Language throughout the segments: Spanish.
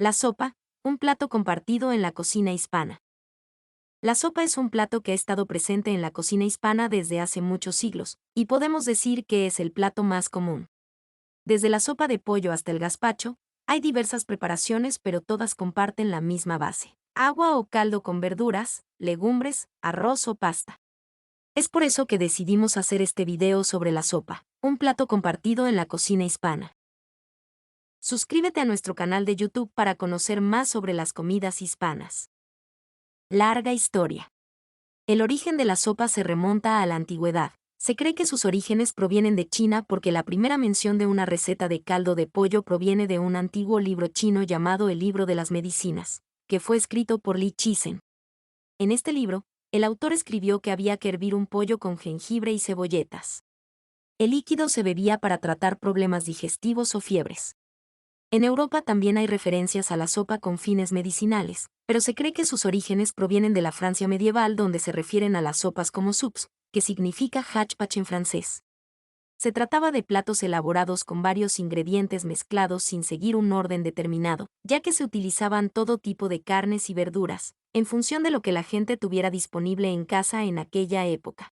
La sopa, un plato compartido en la cocina hispana. La sopa es un plato que ha estado presente en la cocina hispana desde hace muchos siglos, y podemos decir que es el plato más común. Desde la sopa de pollo hasta el gazpacho, hay diversas preparaciones pero todas comparten la misma base: agua o caldo con verduras, legumbres, arroz o pasta. Es por eso que decidimos hacer este video sobre la sopa, un plato compartido en la cocina hispana. Suscríbete a nuestro canal de YouTube para conocer más sobre las comidas hispanas. Larga historia. El origen de la sopa se remonta a la antigüedad. Se cree que sus orígenes provienen de China porque la primera mención de una receta de caldo de pollo proviene de un antiguo libro chino llamado el Libro de las Medicinas, que fue escrito por Li Chisen. En este libro, el autor escribió que había que hervir un pollo con jengibre y cebolletas. El líquido se bebía para tratar problemas digestivos o fiebres. En Europa también hay referencias a la sopa con fines medicinales, pero se cree que sus orígenes provienen de la Francia medieval, donde se refieren a las sopas como soups, que significa hachpach en francés. Se trataba de platos elaborados con varios ingredientes mezclados sin seguir un orden determinado, ya que se utilizaban todo tipo de carnes y verduras, en función de lo que la gente tuviera disponible en casa en aquella época.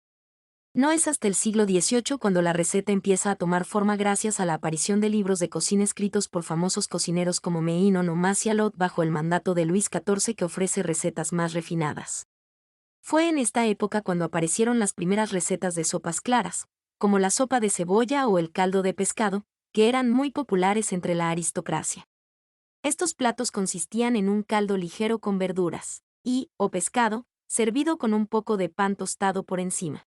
No es hasta el siglo XVIII cuando la receta empieza a tomar forma gracias a la aparición de libros de cocina escritos por famosos cocineros como Meinong o Macialot bajo el mandato de Luis XIV, que ofrece recetas más refinadas. Fue en esta época cuando aparecieron las primeras recetas de sopas claras, como la sopa de cebolla o el caldo de pescado, que eran muy populares entre la aristocracia. Estos platos consistían en un caldo ligero con verduras o pescado, servido con un poco de pan tostado por encima.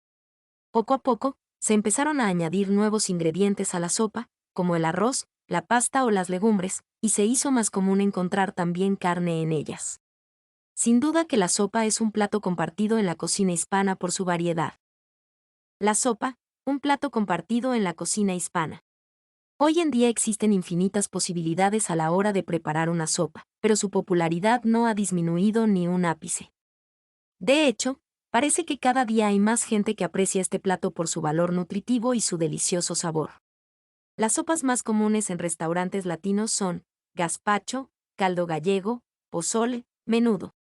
Poco a poco, se empezaron a añadir nuevos ingredientes a la sopa, como el arroz, la pasta o las legumbres, y se hizo más común encontrar también carne en ellas. Sin duda que la sopa es un plato compartido en la cocina hispana por su variedad. La sopa, un plato compartido en la cocina hispana. Hoy en día existen infinitas posibilidades a la hora de preparar una sopa, pero su popularidad no ha disminuido ni un ápice. De hecho, parece que cada día hay más gente que aprecia este plato por su valor nutritivo y su delicioso sabor. Las sopas más comunes en restaurantes latinos son gazpacho, caldo gallego, pozole, menudo.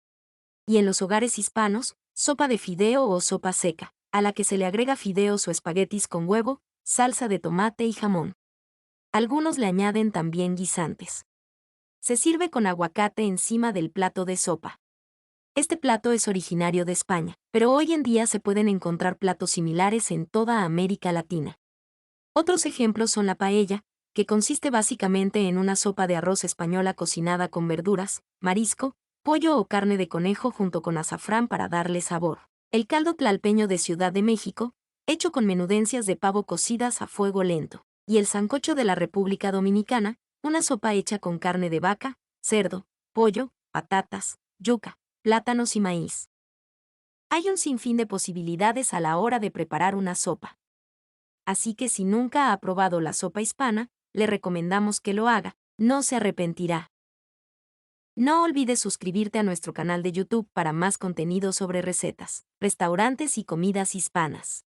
Y en los hogares hispanos, sopa de fideo o sopa seca, a la que se le agrega fideos o espaguetis con huevo, salsa de tomate y jamón. Algunos le añaden también guisantes. Se sirve con aguacate encima del plato de sopa. Este plato es originario de España, pero hoy en día se pueden encontrar platos similares en toda América Latina. Otros ejemplos son la paella, que consiste básicamente en una sopa de arroz española cocinada con verduras, marisco, pollo o carne de conejo junto con azafrán para darle sabor. El caldo tlalpeño de Ciudad de México, hecho con menudencias de pavo cocidas a fuego lento. Y el sancocho de la República Dominicana, una sopa hecha con carne de vaca, cerdo, pollo, patatas, yuca, plátanos y maíz. Hay un sinfín de posibilidades a la hora de preparar una sopa. Así que si nunca ha probado la sopa hispana, le recomendamos que lo haga, no se arrepentirá. No olvides suscribirte a nuestro canal de YouTube para más contenido sobre recetas, restaurantes y comidas hispanas.